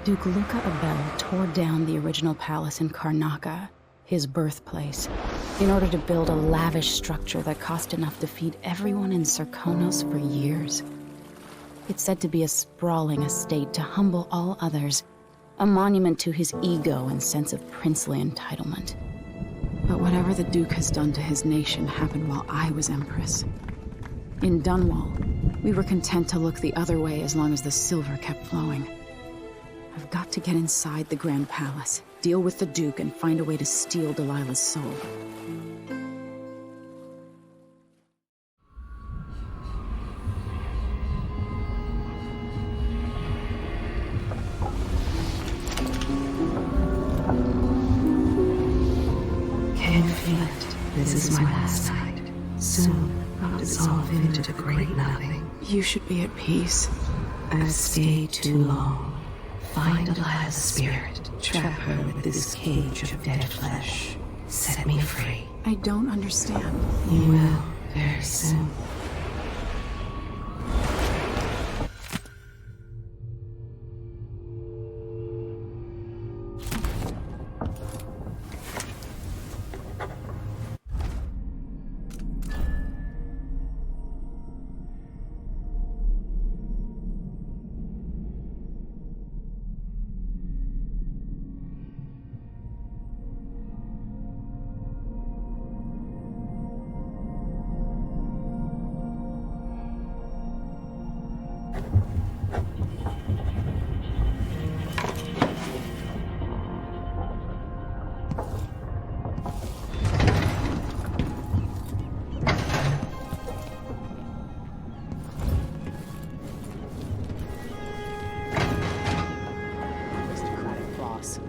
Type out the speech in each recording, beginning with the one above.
Duke Luca Abel tore down the original palace in Karnaca, his birthplace, in order to build a lavish structure that cost enough to feed everyone in Serkonos for years. It's said to be a sprawling estate to humble all others, a monument to his ego and sense of princely entitlement. But whatever the Duke has done to his nation happened while I was Empress. In Dunwall, we were content to look the other way as long as the silver kept flowing. I've got to get inside the Grand Palace, deal with the Duke, and find a way to steal Delilah's soul. Can you feel it? This is my last night. Soon, I'll dissolve into the great nothing. You should be at peace. I've stayed too long. Find Delilah's spirit. Trap her with this cage of dead flesh. Set me free. I don't understand. You will, very soon.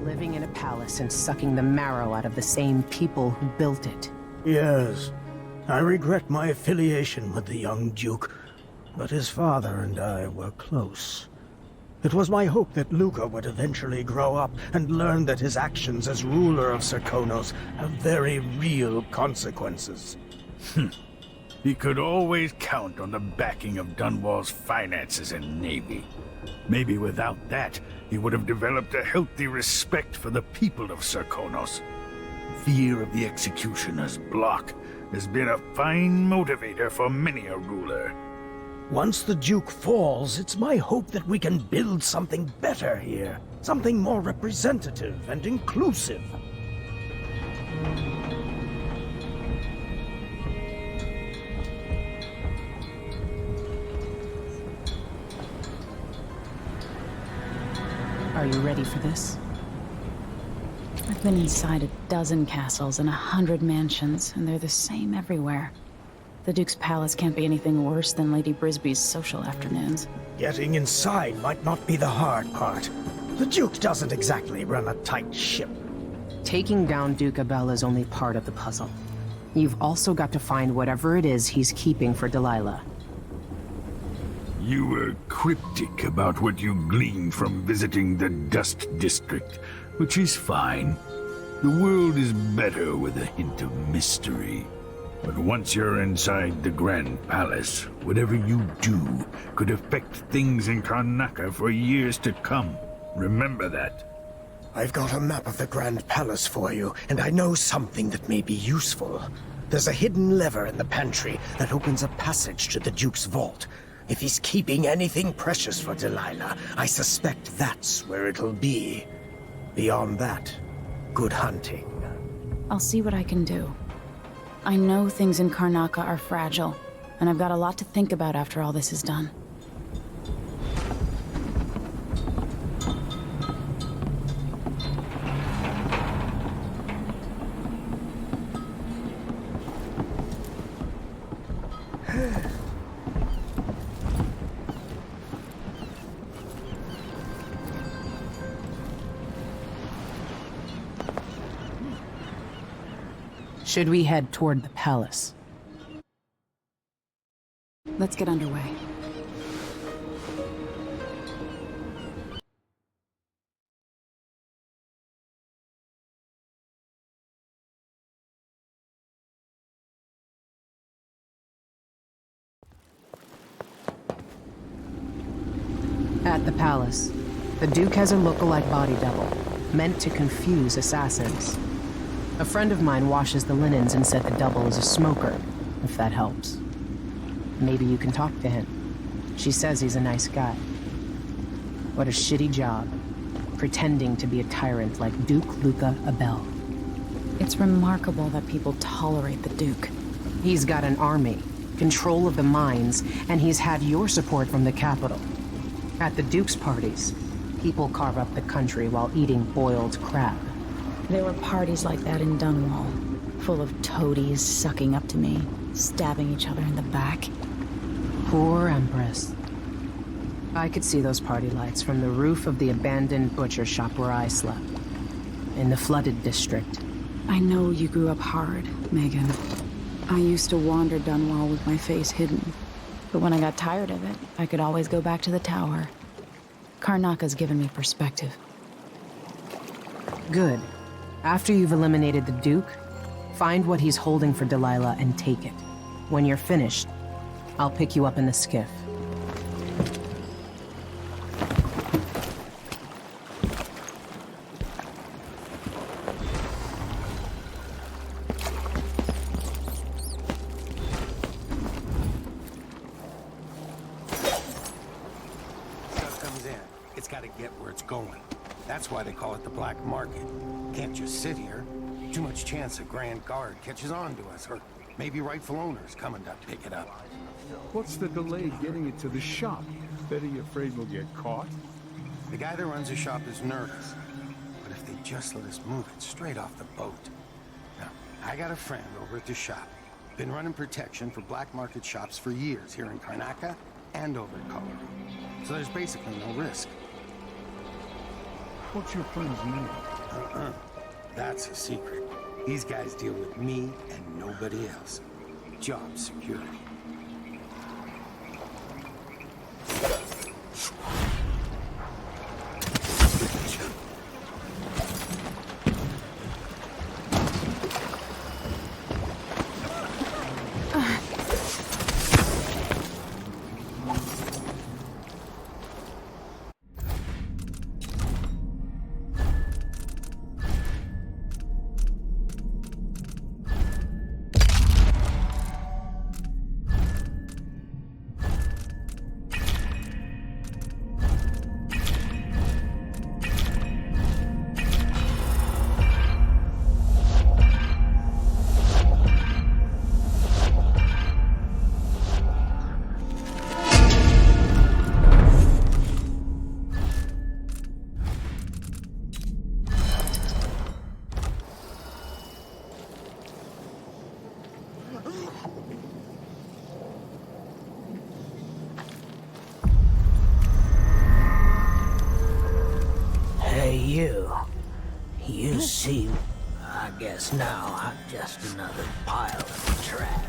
Living in a palace and sucking the marrow out of the same people who built it. Yes, I regret my affiliation with the young Duke, but his father and I were close. It was my hope that Luca would eventually grow up and learn that his actions as ruler of Serkonos have very real consequences. He could always count on the backing of Dunwall's finances and navy. Maybe without that, he would have developed a healthy respect for the people of Serkonos. Fear of the executioner's block has been a fine motivator for many a ruler. Once the Duke falls, it's my hope that we can build something better here. Something more representative and inclusive. Are you ready for this? I've been inside a dozen castles and 100 mansions, and they're the same everywhere. The Duke's palace can't be anything worse than Lady Brisby's social afternoons. Getting inside might not be the hard part. The Duke doesn't exactly run a tight ship. Taking down Duke Abel is only part of the puzzle. You've also got to find whatever it is he's keeping for Delilah. You were cryptic about what you gleaned from visiting the Dust District, which is fine. The world is better with a hint of mystery. But once you're inside the Grand Palace, whatever you do could affect things in Karnaca for years to come. Remember that. I've got a map of the Grand Palace for you, and I know something that may be useful. There's a hidden lever in the pantry that opens a passage to the Duke's vault. If he's keeping anything precious for Delilah, I suspect that's where it'll be. Beyond that, good hunting. I'll see what I can do. I know things in Karnaca are fragile, and I've got a lot to think about after all this is done. Should we head toward the palace? Let's get underway. At the palace, The Duke has a look-alike body double, meant to confuse assassins. A friend of mine washes the linens and said the double is a smoker, if that helps. Maybe you can talk to him. She says he's a nice guy. What a shitty job, pretending to be a tyrant like Duke Luca Abel. It's remarkable that people tolerate the Duke. He's got an army, control of the mines, and he's had your support from the capital. At the Duke's parties, people carve up the country while eating boiled crab. There were parties like that in Dunwall, full of toadies sucking up to me, stabbing each other in the back. Poor Empress. I could see those party lights from the roof of the abandoned butcher shop where I slept, in the flooded district. I know you grew up hard, Megan. I used to wander Dunwall with my face hidden. But when I got tired of it, I could always go back to the tower. Karnaka's given me perspective. Good. After you've eliminated the Duke, find what he's holding for Delilah and take it. When you're finished, I'll pick you up in the skiff. It's got to get where it's going. That's why they call it the black market. Can't just sit here. Too much chance a Grand Guard catches on to us, or maybe rightful owners coming to pick it up. What's the delay getting it to the shop? Betty afraid we'll get caught? The guy that runs the shop is nervous. But if they just let us move it straight off the boat. Now, I got a friend over at the shop. Been running protection for black market shops for years here in Karnaka and over in Colorado. So there's basically no risk. What's your friend's name? That's a secret. These guys deal with me and nobody else. Job security. You see, I guess now I'm just another pile of trash.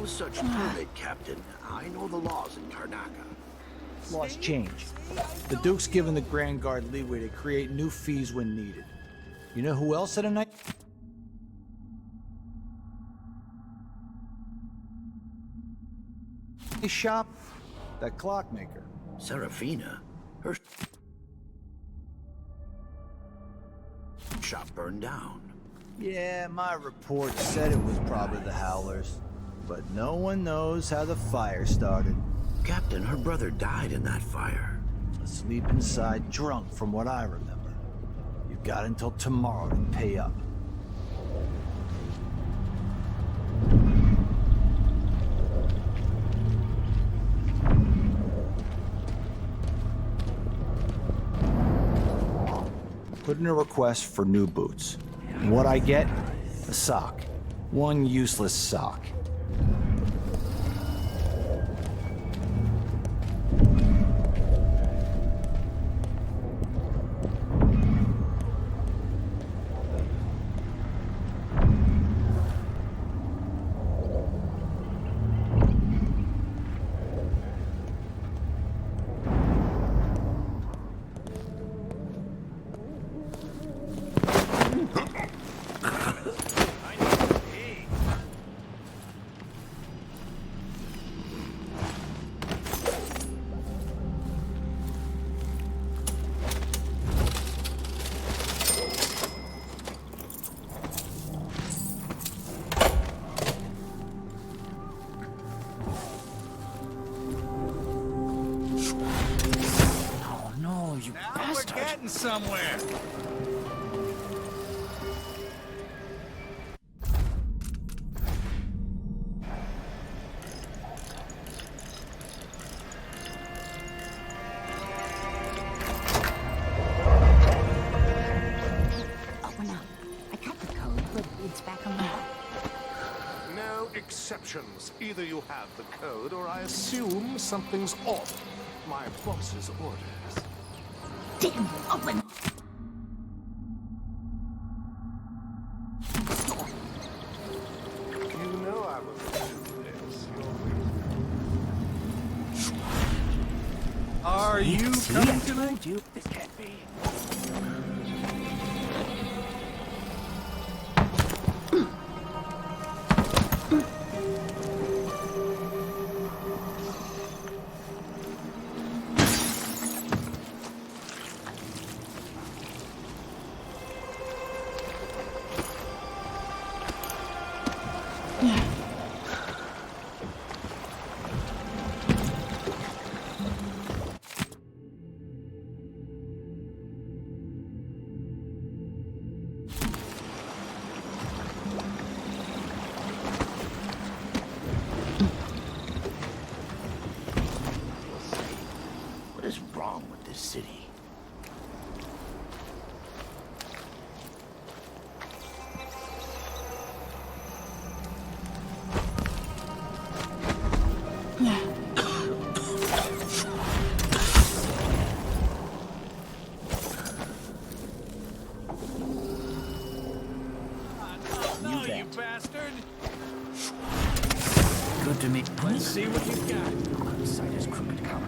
Such permit, Captain. I know the laws in Karnaka. Laws change. The Duke's given the Grand Guard leeway to create new fees when needed. You know who else had a night? Shop? That clockmaker. Serafina? Her shop burned down. Yeah, my report said it was probably the Howlers. But no one knows how the fire started. Captain, her brother died in that fire. Asleep inside, drunk from what I remember. You've got until tomorrow to pay up. Put in a request for new boots. And what I get? A sock. One useless sock. Open up. I got the code, but it's back on the wall. No exceptions. Either you have the code, or I assume something's off. My boss's orders. Damn, open! You know I will do this. Are you coming tonight? This can't be. What is wrong with this city? You bastard! Good to meet. Let's see what you got. Sight is crooked cock.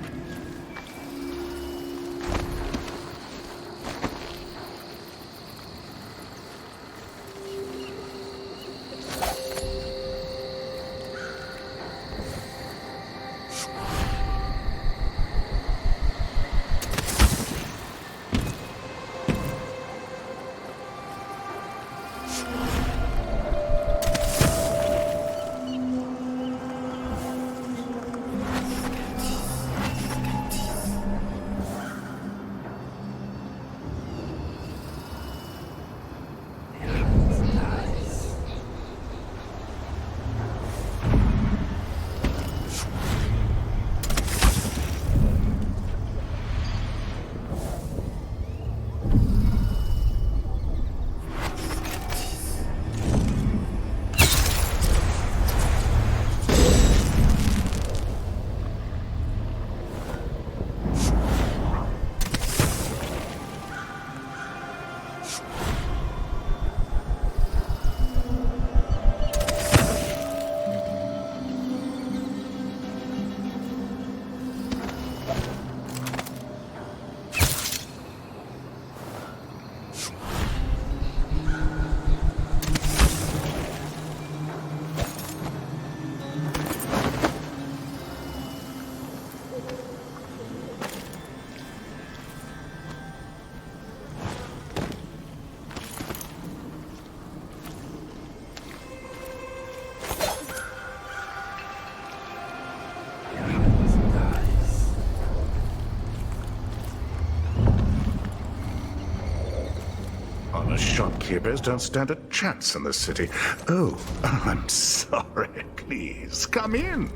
Honest shopkeepers don't stand a chance in the city. Oh, I'm sorry. Please, come in.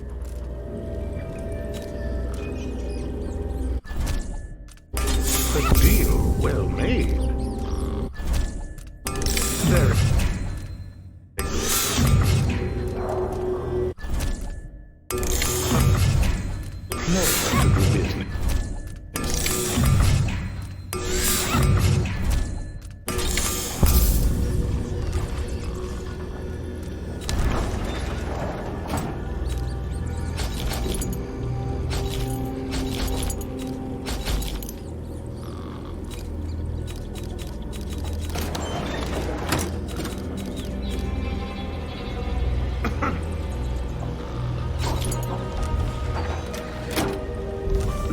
A deal well made. There. No one to do business.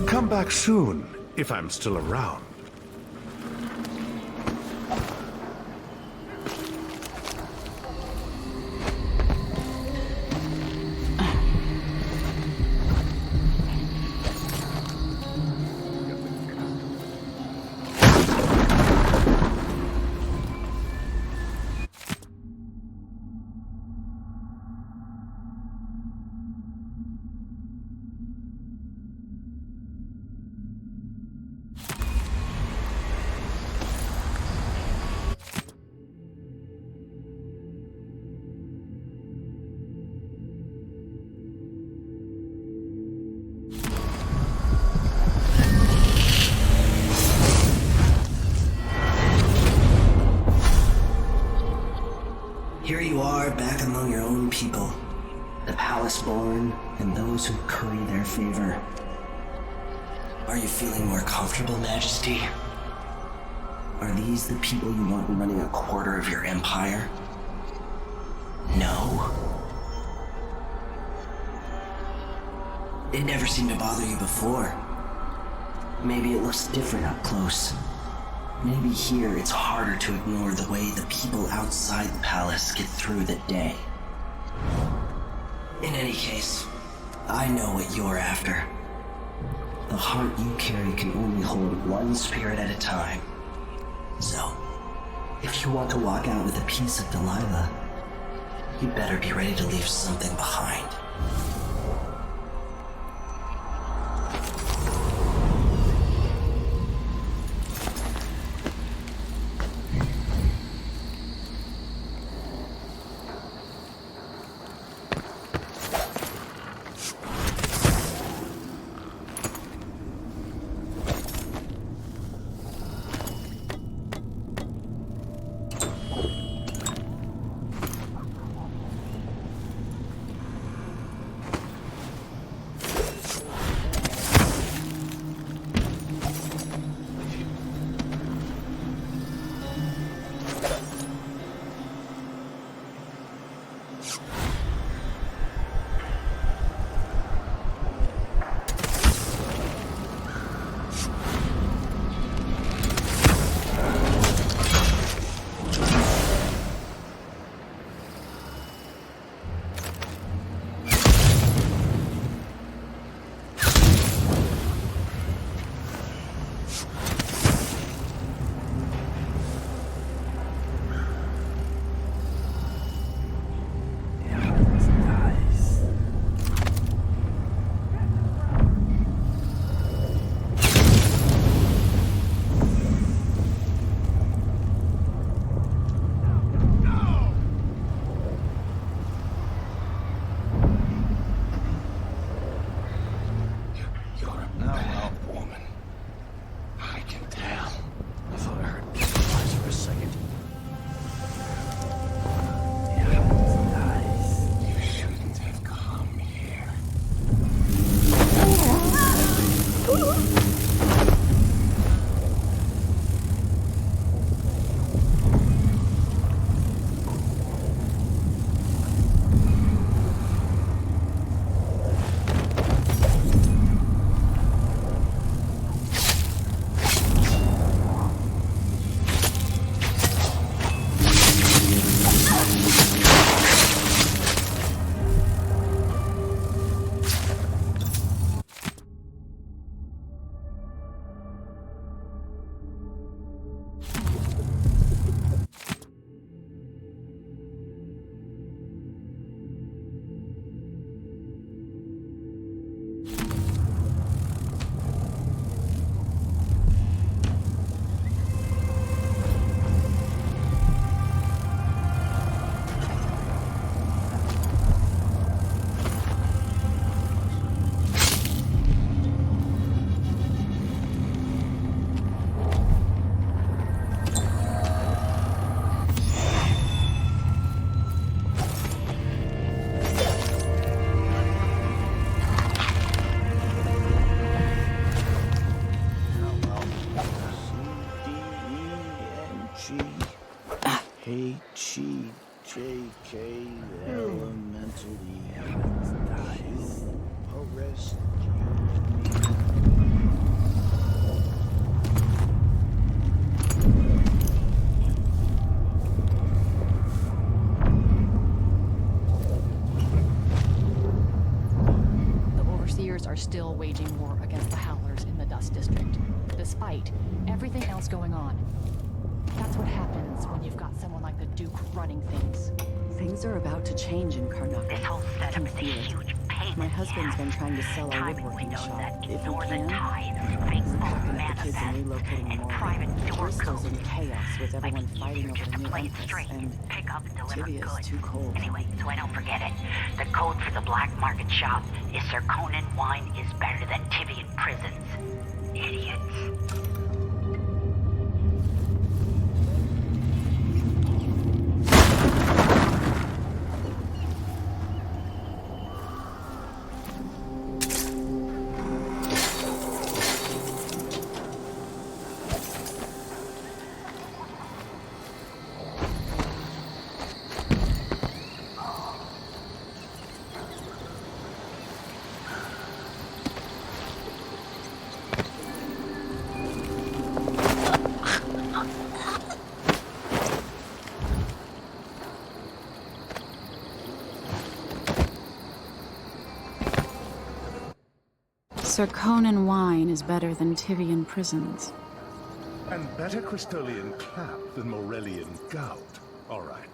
Come back soon, if I'm still around. are back among your own people. The palace-born and those who curry their favor. Are you feeling more comfortable, Majesty? Are these the people you want running a quarter of your empire? No? It never seemed to bother you before. Maybe it looks different up close. Maybe here it's harder to ignore the way the people outside the palace get through the day. In any case, I know what you're after. The heart you carry can only hold one spirit at a time. So, if you want to walk out with a piece of Delilah, you better be ready to leave something behind. are still waging war against the Howlers in the Dust District, despite everything else going on. That's what happens when you've got someone like the Duke running things. Things are about to change in Karnaca. This whole setup is a huge pain. My husband's been trying to sell our woodworking shop. If we can, faithful the kids and relocating and more. private door Bristol's codes. in chaos with everyone Like fighting just over to new play it interests, straight, and pick up and deliver Tivia's goods. too cold. Anyway, so I don't forget it. The code for the black market shop is Sir Conan wine is better than Tivian prisons. Idiots. Circonan wine is better than Tivian prisons. And better Crystolian clap than Morellian gout. All right.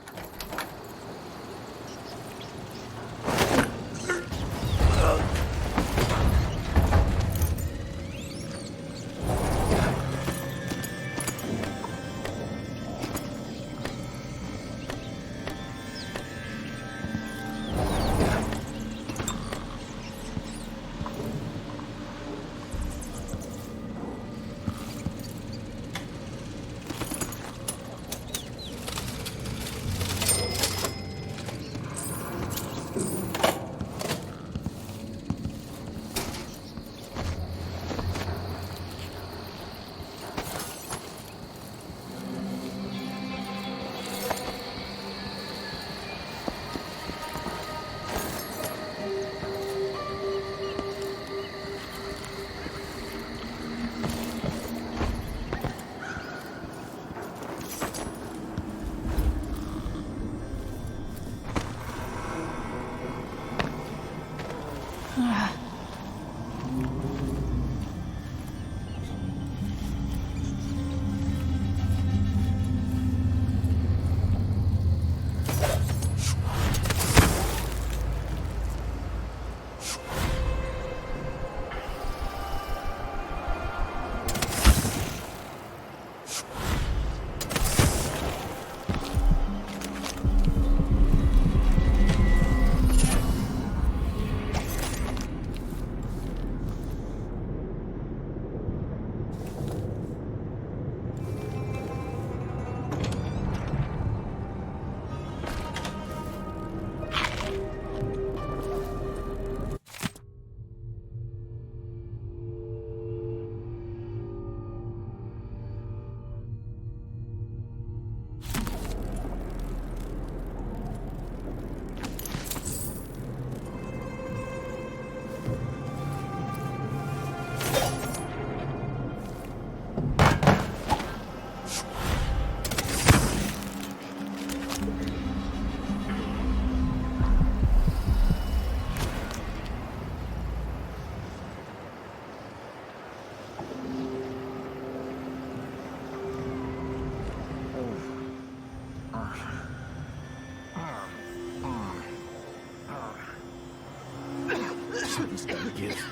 Something's gotta give.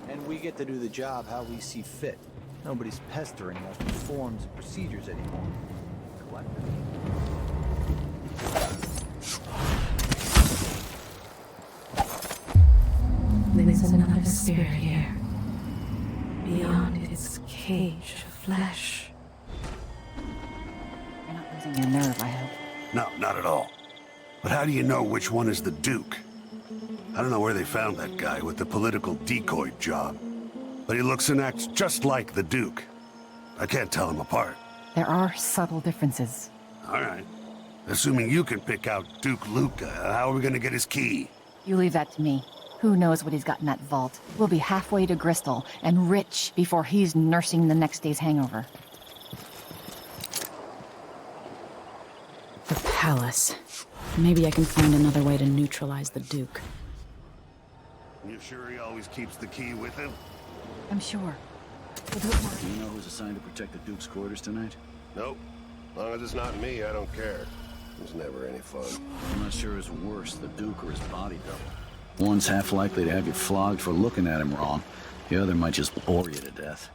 And we get to do the job how we see fit. Nobody's pestering us with forms and procedures anymore. There's another spirit here, beyond its cage of flesh. You're not losing your nerve, I hope. No, not at all. But how do you know which one is the Duke? I don't know where they found that guy with the political decoy job, but he looks and acts just like the Duke. I can't tell them apart. There are subtle differences. All right. Assuming you can pick out Duke Luca, how are we gonna get his key? You leave that to me. Who knows what he's got in that vault? We'll be halfway to Bristol and rich before he's nursing the next day's hangover. The palace. Maybe I can find another way to neutralize the Duke. You sure he always keeps the key with him? I'm sure. Do you know who's assigned to protect the Duke's quarters tonight? Nope. As long as it's not me, I don't care. It's never any fun. I'm not sure who's worse, the Duke or his body double. One's half likely to have you flogged for looking at him wrong. The other might just bore you to death.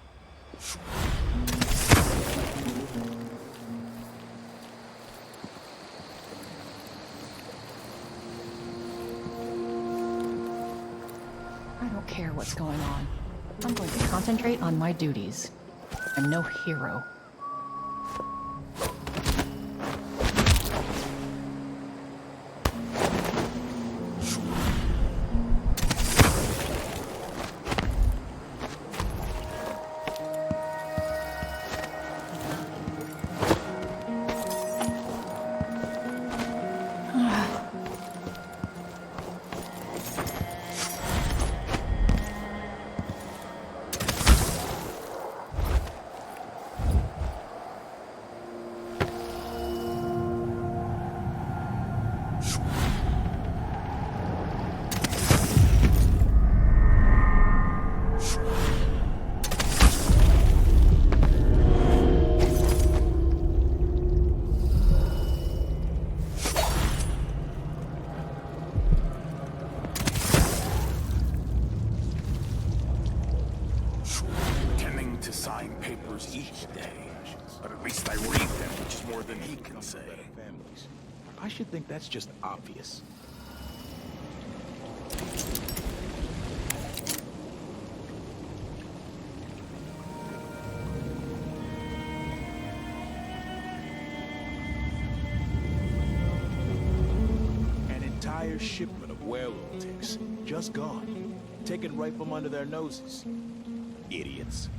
I don't care what's going on. I'm going to concentrate on my duties. I'm no hero. Sign papers each day, but at least I read them, which is more than he can say. I should think that's just obvious. An entire shipment of werewolves, just gone. Taken right from under their noses. Idiots.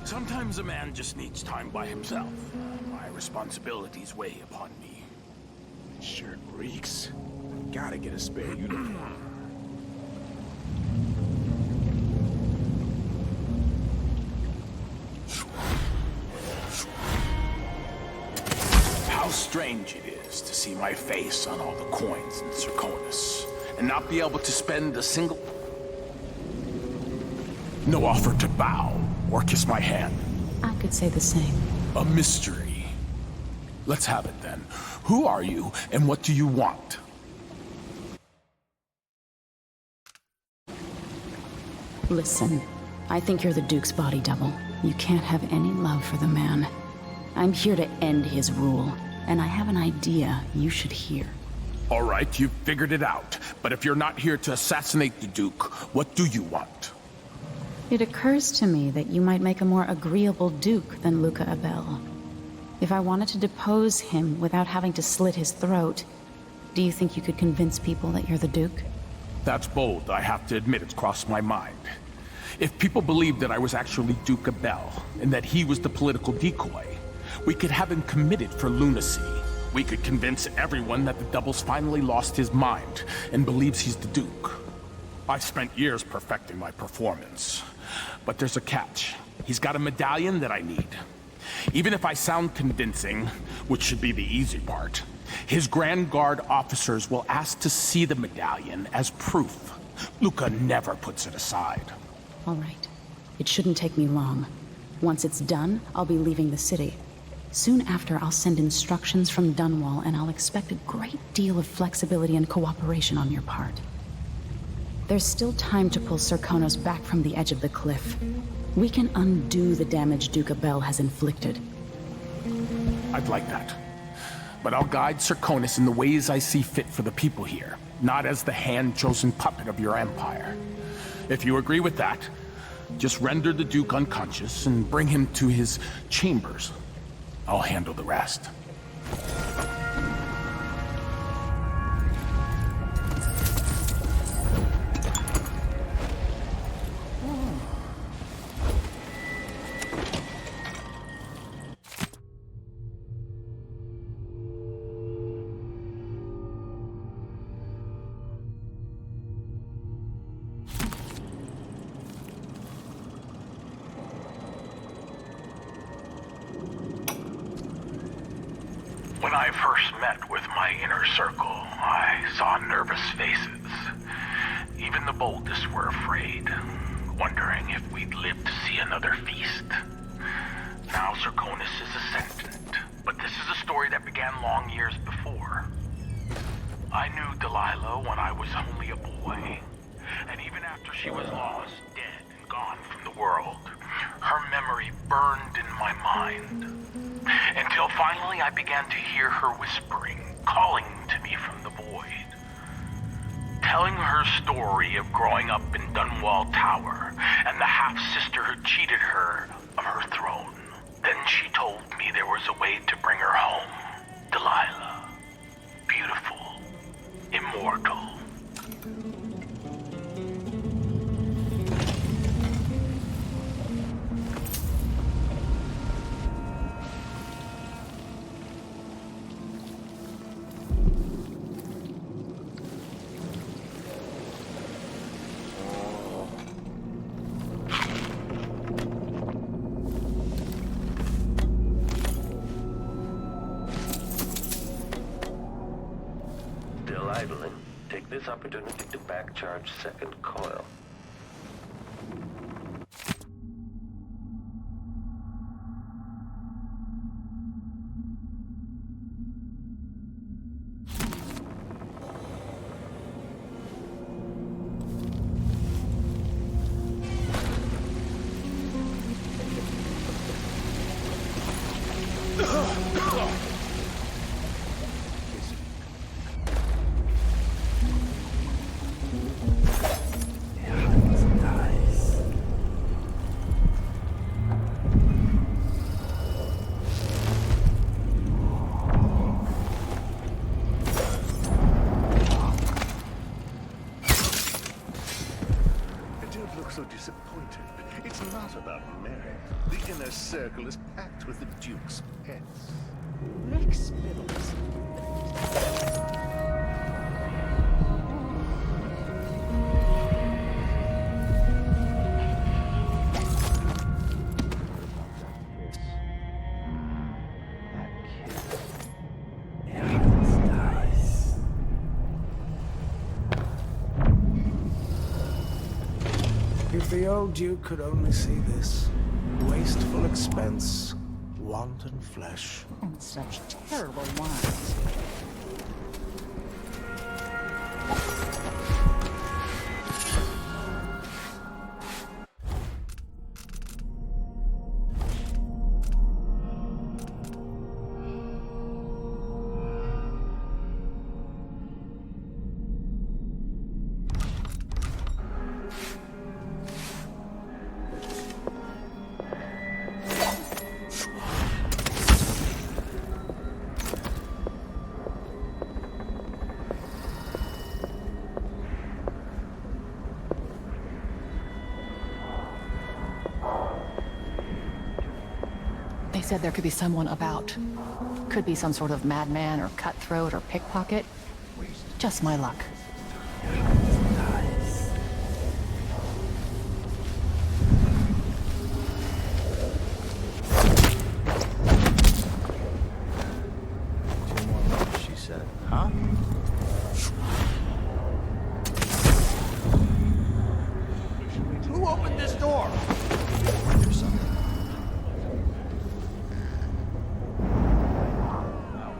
Sometimes a man just needs time by himself. My responsibilities weigh upon me. Sure reeks. Gotta get a spare uniform. How strange it is to see my face on all the coins in Serconis, and not be able to spend a single... No offer to bow or kiss my hand. I could say the same. A mystery. Let's have it then. Who are you, and what do you want? Listen, I think you're the Duke's body double. You can't have any love for the man. I'm here to end his rule, and I have an idea you should hear. All right, you've figured it out. But if you're not here to assassinate the Duke, what do you want? It occurs to me that you might make a more agreeable Duke than Luca Abel. If I wanted to depose him without having to slit his throat, do you think you could convince people that you're the Duke? That's bold. I have to admit it's crossed my mind. If people believed that I was actually Duke Abel, and that he was the political decoy, we could have him committed for lunacy. We could convince everyone that the Double's finally lost his mind, and believes he's the Duke. I've spent years perfecting my performance. But there's a catch. He's got a medallion that I need. Even if I sound convincing, which should be the easy part, his Grand Guard officers will ask to see the medallion as proof. Luca never puts it aside. All right. It shouldn't take me long. Once it's done, I'll be leaving the city. Soon after, I'll send instructions from Dunwall, and I'll expect a great deal of flexibility and cooperation on your part. There's still time to pull Serkonos back from the edge of the cliff. We can undo the damage Duke Abel has inflicted. I'd like that. But I'll guide Serkonos in the ways I see fit for the people here, not as the hand-chosen puppet of your empire. If you agree with that, just render the Duke unconscious and bring him to his chambers. I'll handle the rest. When I first met with my inner circle, I saw nervous faces. Even the boldest were afraid, wondering if we'd live to see another feast. Now Serkonos is ascendant, but this is a story that began long years before. I knew Delilah when I was only a boy, and even after she was lost, dead, and gone from the world, her memory burned in my mind. Until finally I began to hear her whispering, calling to me from the void. Telling her story of growing up in Dunwall Tower and the half-sister who cheated her of her throne. Then she told me there was a way to bring her home. Delilah. Beautiful. Immortal. Idling. Take this opportunity to backcharge second coil. So disappointed. It's not about merit. The inner circle is packed with the Duke's pets. Rex Spittlers. If the old Duke could only see this. Wasteful expense, wanton flesh. And such terrible wines. They said there could be someone about. Could be some sort of madman or cutthroat or pickpocket. Just my luck. She said, huh? Who opened this door?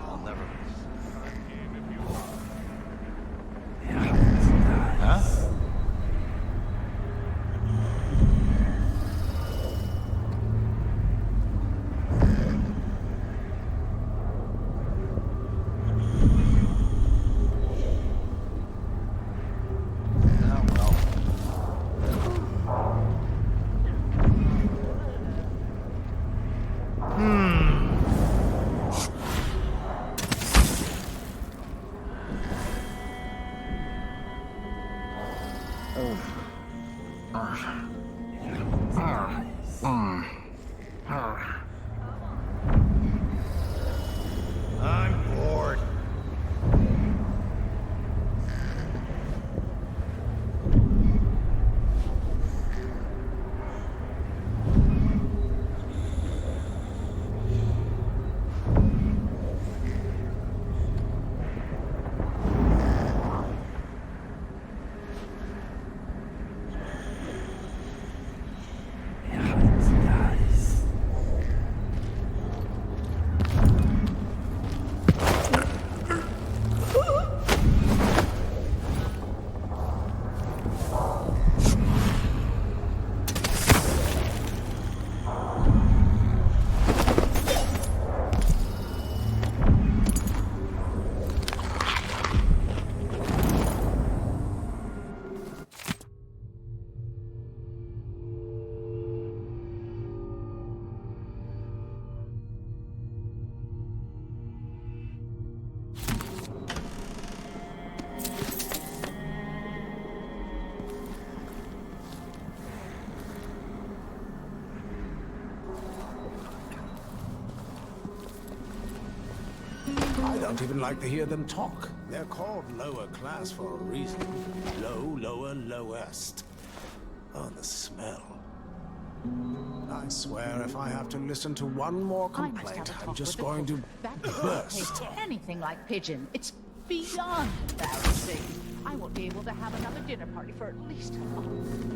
I'll never. Huh? I'm bored. I don't even like to hear them talk. They're called lower class for a reason. Low, lower, lowest. Oh, the smell. I swear if I have to listen to one more complaint, I'm just going to burst. Taste anything like pigeon. It's beyond embarrassing. I won't be able to have another dinner party for at least a month.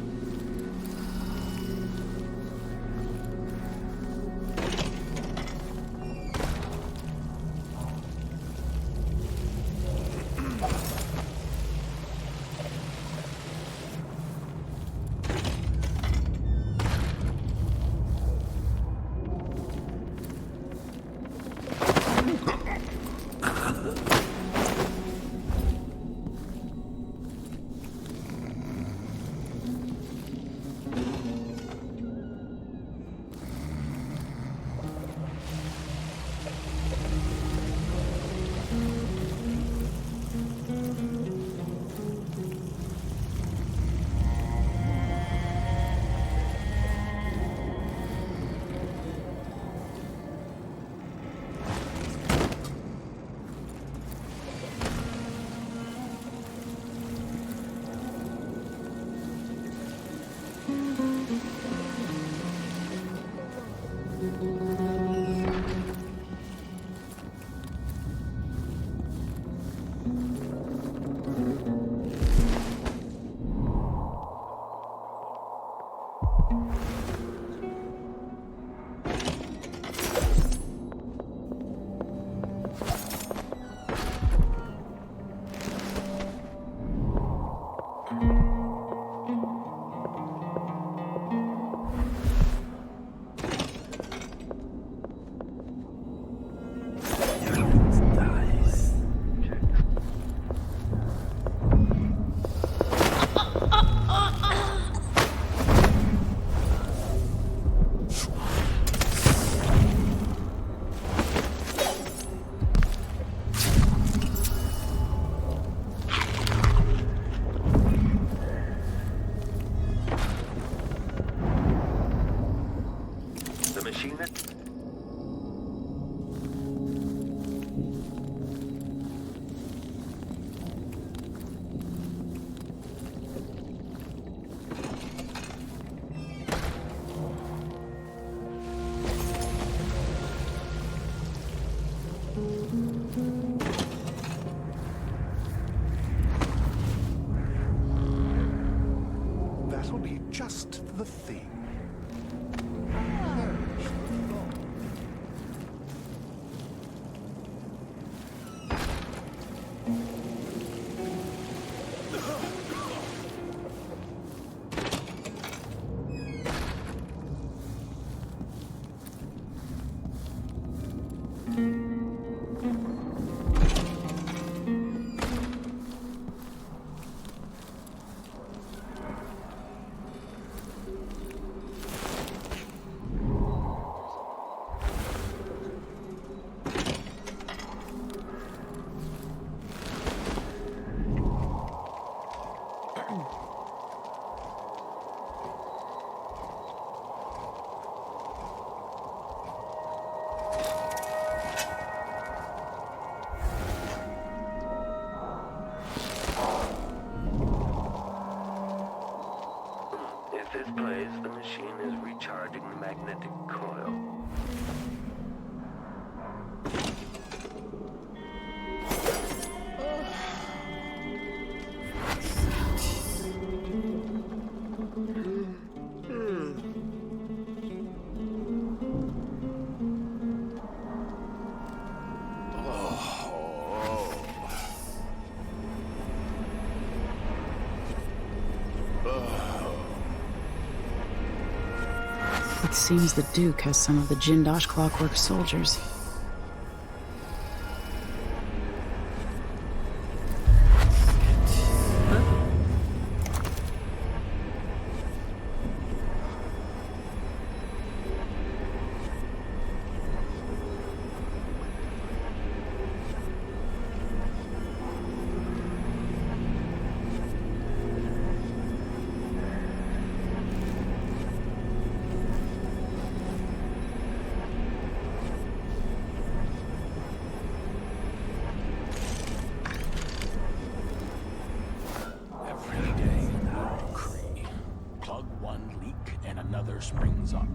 That'll be just just the thing. If this plays, the machine is recharging the magnetic coil. It seems the Duke has some of the Jindosh Clockwork soldiers. Springs up.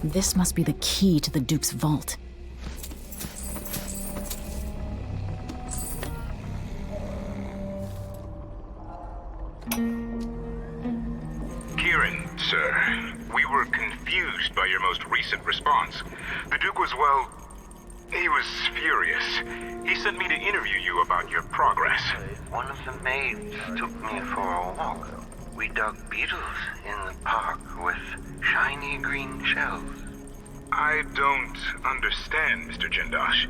This must be the key to the Duke's vault. Sir, we were confused by your most recent response. The Duke was, well, he was furious. He sent me to interview you about your progress. One of the maids took me for a walk. We dug beetles in the park with shiny green shells. I don't understand, Mr. Jindosh.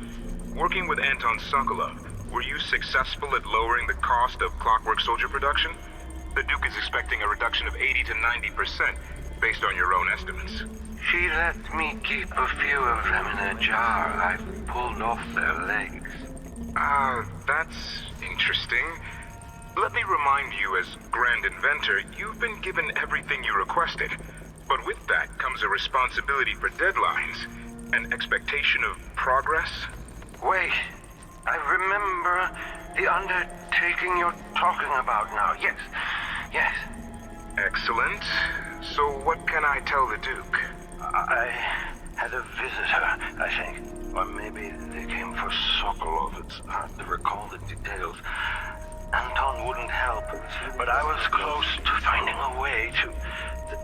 Working with Anton Sokolov, were you successful at lowering the cost of Clockwork Soldier production? The Duke is expecting a reduction of 80 to 90%, based on your own estimates. She let me keep a few of them in a jar. I pulled off their legs. That's interesting. Let me remind you, as Grand Inventor, you've been given everything you requested. But with that comes a responsibility for deadlines, an expectation of progress. Wait, I remember the undertaking you're talking about now. Yes. Excellent. So what can I tell the Duke? I had a visitor, I think. Or maybe they came for Sokolov. It's hard to recall the details. Anton wouldn't help, but I was close to finding a way to...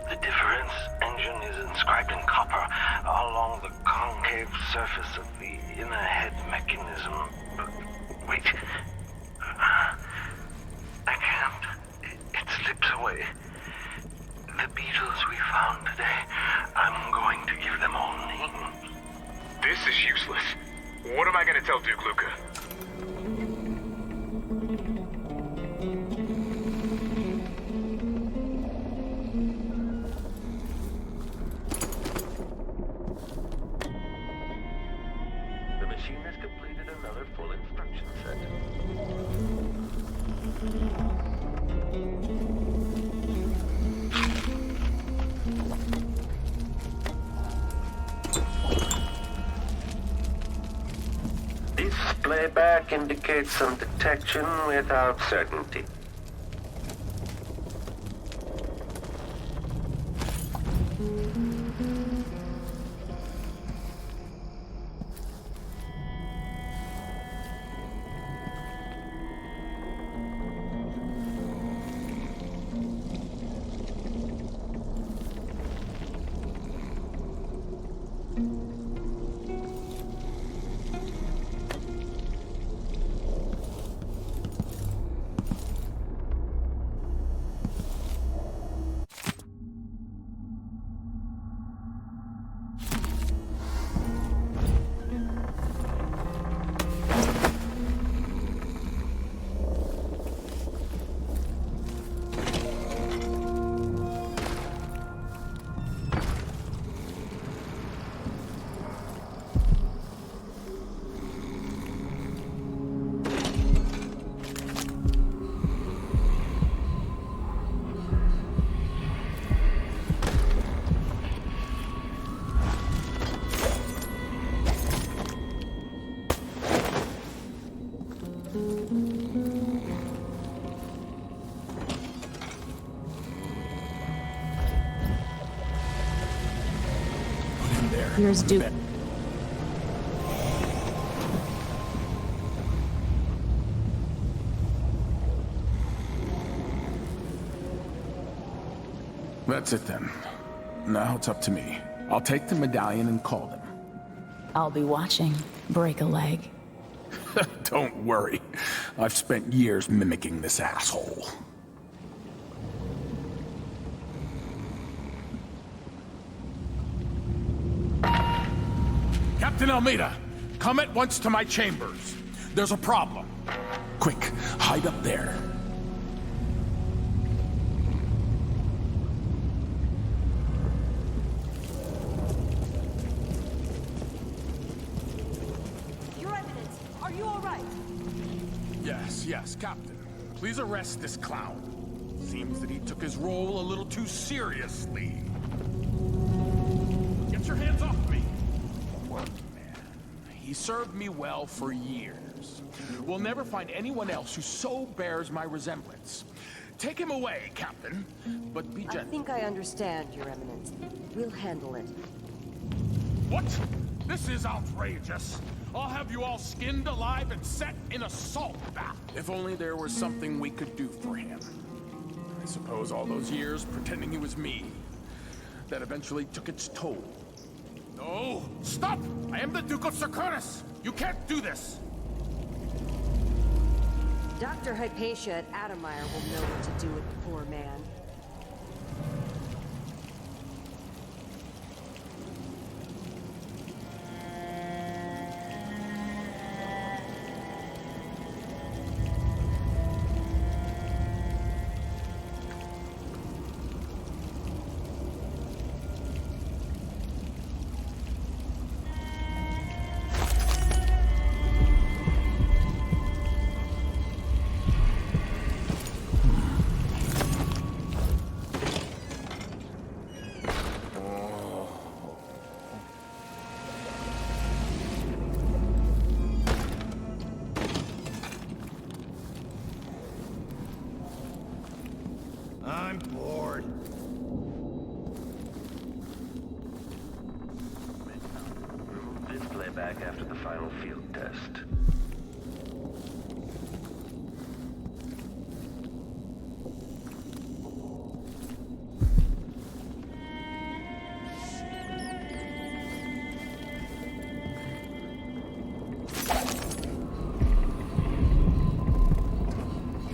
The difference engine is inscribed in copper along the concave surface of the inner head mechanism. But wait. I can't. It slips away. The beetles we found today, I'm going to give them all names. This is useless. What am I going to tell Duke Luca? The machine has completed another full instruction set. Playback indicates some detection without certainty. clears Duke. That's it then. Now it's up to me. I'll take the medallion and call them. I'll be watching. Break a leg. Don't worry. I've spent years mimicking this asshole. Captain Almeida, come at once to my chambers. There's a problem. Quick, hide up there. Your Eminence, are you all right? Yes, Captain. Please arrest this clown. Seems that he took his role a little too seriously. Get your hands off me! Work, man. He served me well for years. We'll never find anyone else who so bears my resemblance. Take him away, Captain, but be gentle. I think I understand, Your Eminence. We'll handle it. What? This is outrageous. I'll have you all skinned alive and set in a salt bath. If only there was something we could do for him. I suppose all those years pretending he was me, that eventually took its toll. No! Stop! I am the Duke of Serconis! You can't do this! Dr. Hypatia at Adamire will know what to do with the poor man. I'm bored. Remove this playback after the final field test.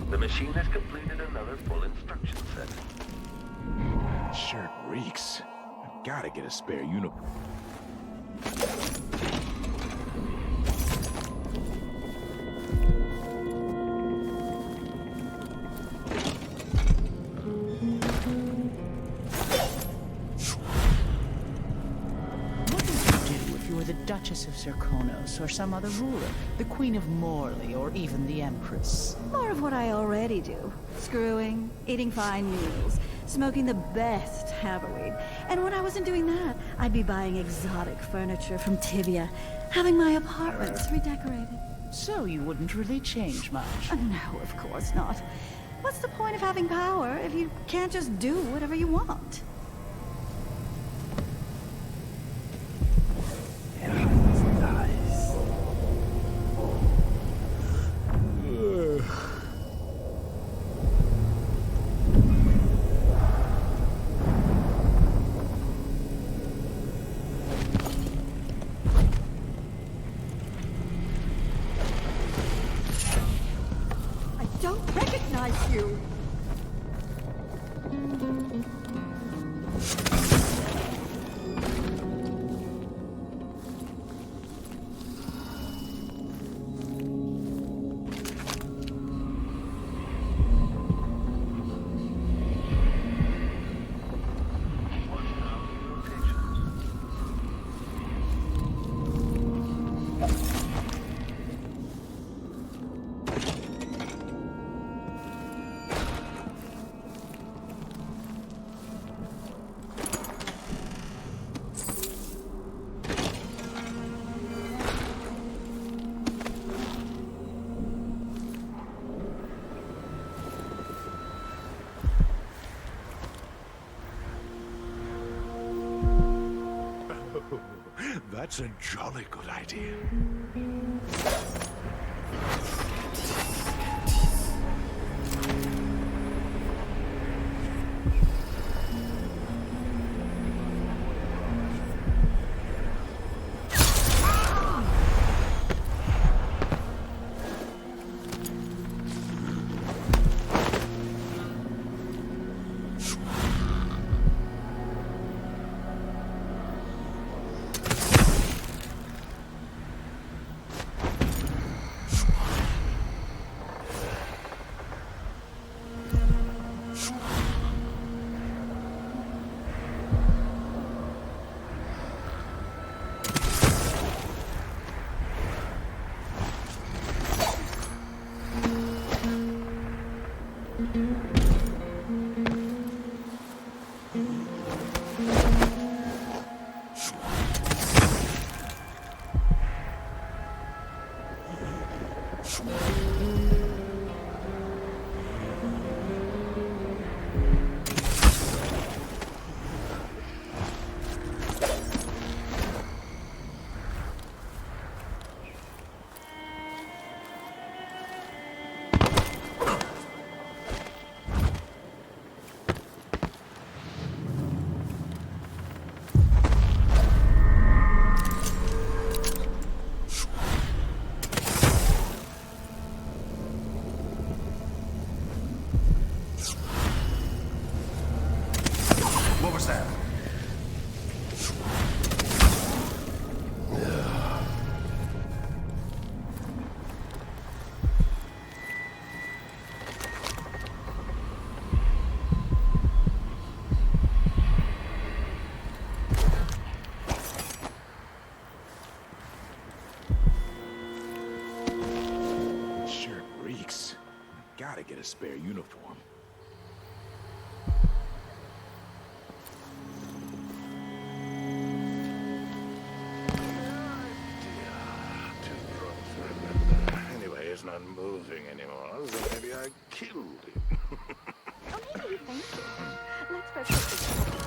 The machine has completed another full instruction set. Shirt reeks. I've gotta get a spare uniform. What would you do if you were the Duchess of Serconos, or some other ruler? The Queen of Morley, or even the Empress? More of what I already do. Screwing, eating fine meals, smoking the best haverweed. And when I wasn't doing that, I'd be buying exotic furniture from Tibia, having my apartments redecorated. So you wouldn't really change much? No, of course not. What's the point of having power if you can't just do whatever you want? I don't recognize you! That's a jolly good idea. What was that? Sure reeks. Gotta get a spare uniform. Anyway, it's not moving anymore, so maybe I killed it. Oh, maybe, thank you. Let's go quickly.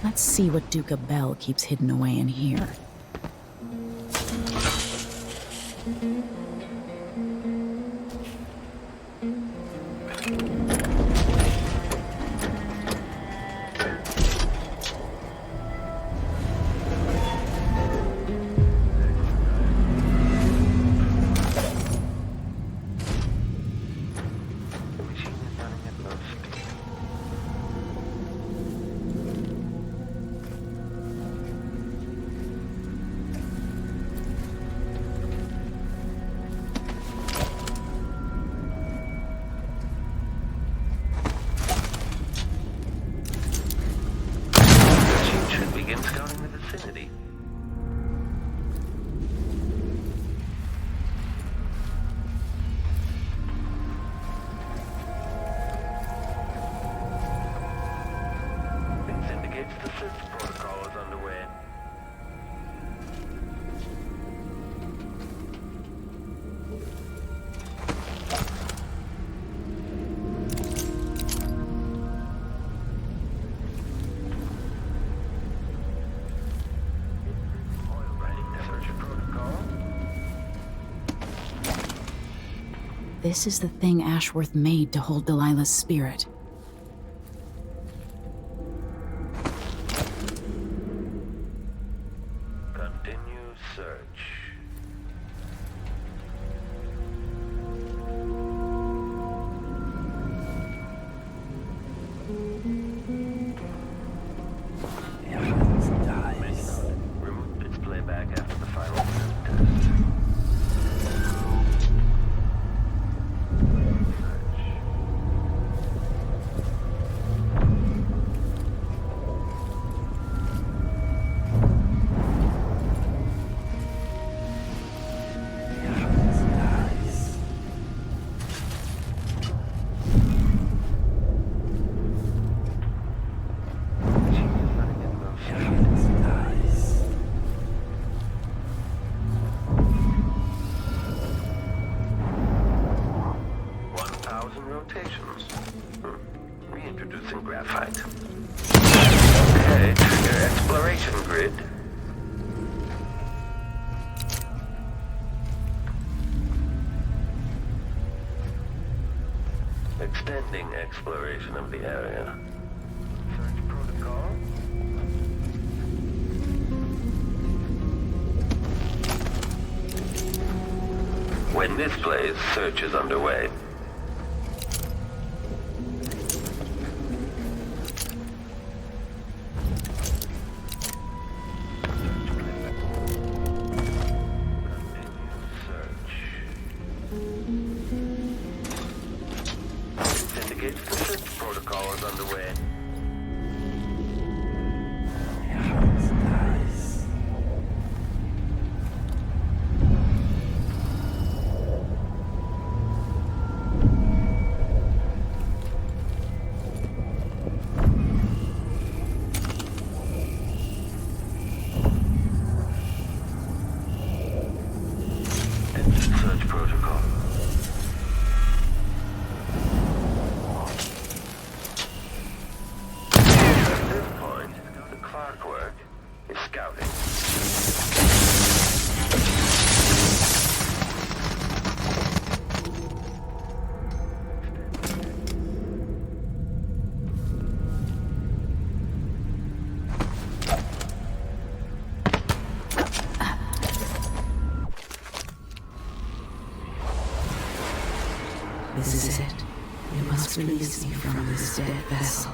Let's see what Duke Bell keeps hidden away in here. this is the thing Ashworth made to hold Delilah's spirit. Continue search. Remove its playback after the final test. Rotations. Reintroducing graphite. Okay, your exploration grid. Extending exploration of the area. Search protocol. When this plays, search is underway. This is it. You must release me from this dead vessel.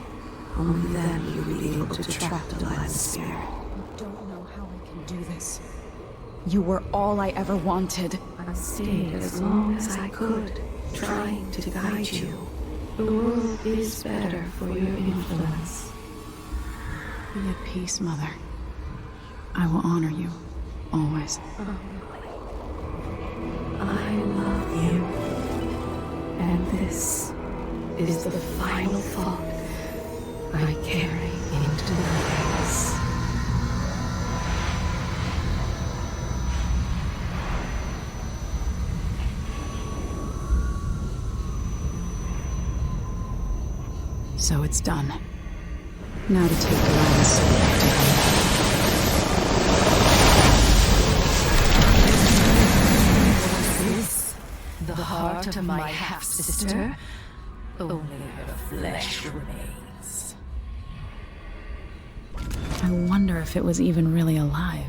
Only then will you be able to trap Delilah's spirit. I don't know how I can do this. You were all I ever wanted. I stayed as long as I could, trying to guide you. The world is better for your influence. Be at peace, Mother. I will honor you, always. I love you. And this is the final thought I carry into my house. So it's done. Now to take Delilah's spirit to her. The heart of my half-sister? Only her flesh remains. I wonder if it was even really alive.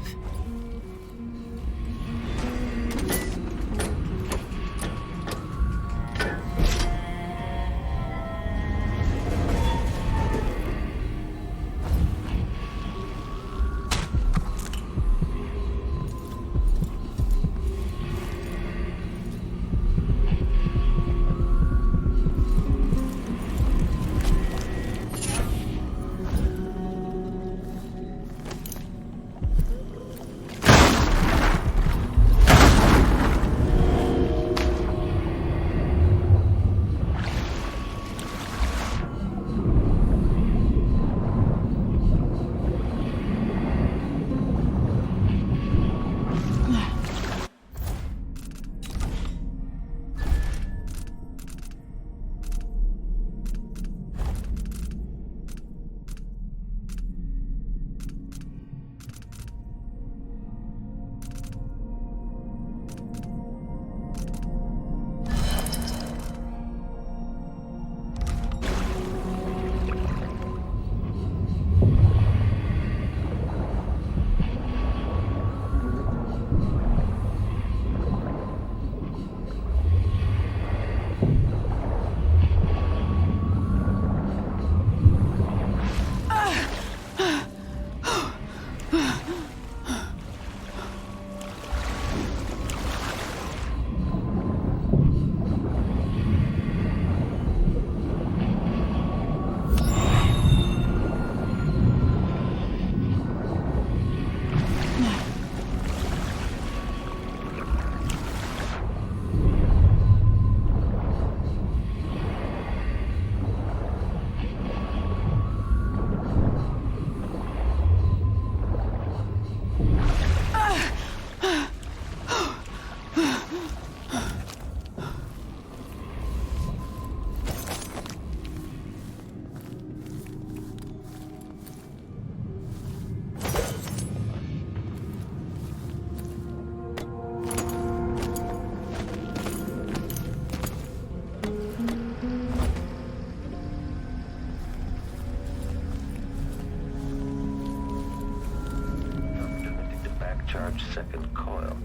charge second coil.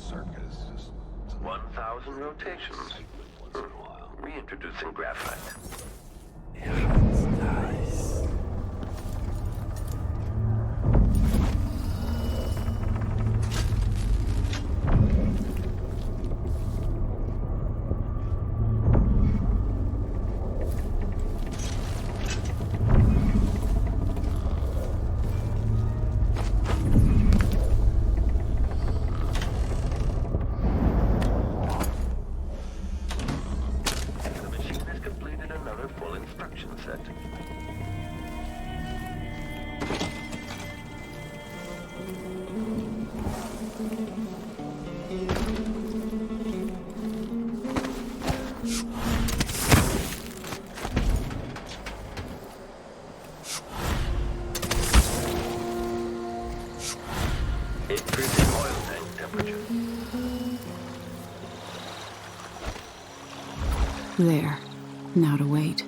Circus. 1,000 rotations. Reintroducing graphite. Increasing oil tank temperature. There. Now to wait.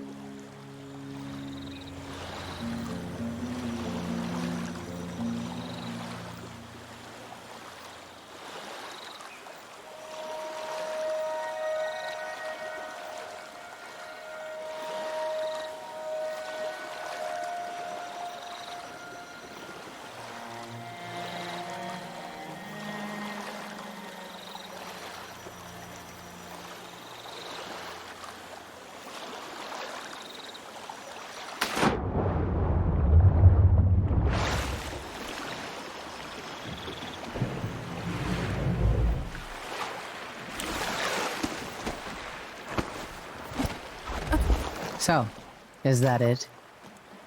So, is that it?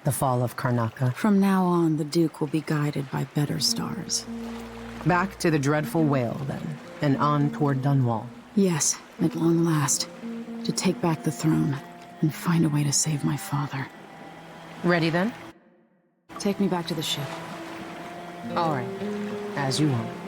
The fall of Karnaca? From now on, the Duke will be guided by better stars. Back to the dreadful whale, then, and on toward Dunwall. Yes, at long last. To take back the throne, and find a way to save my father. Ready, then? Take me back to the ship. All right. As you want.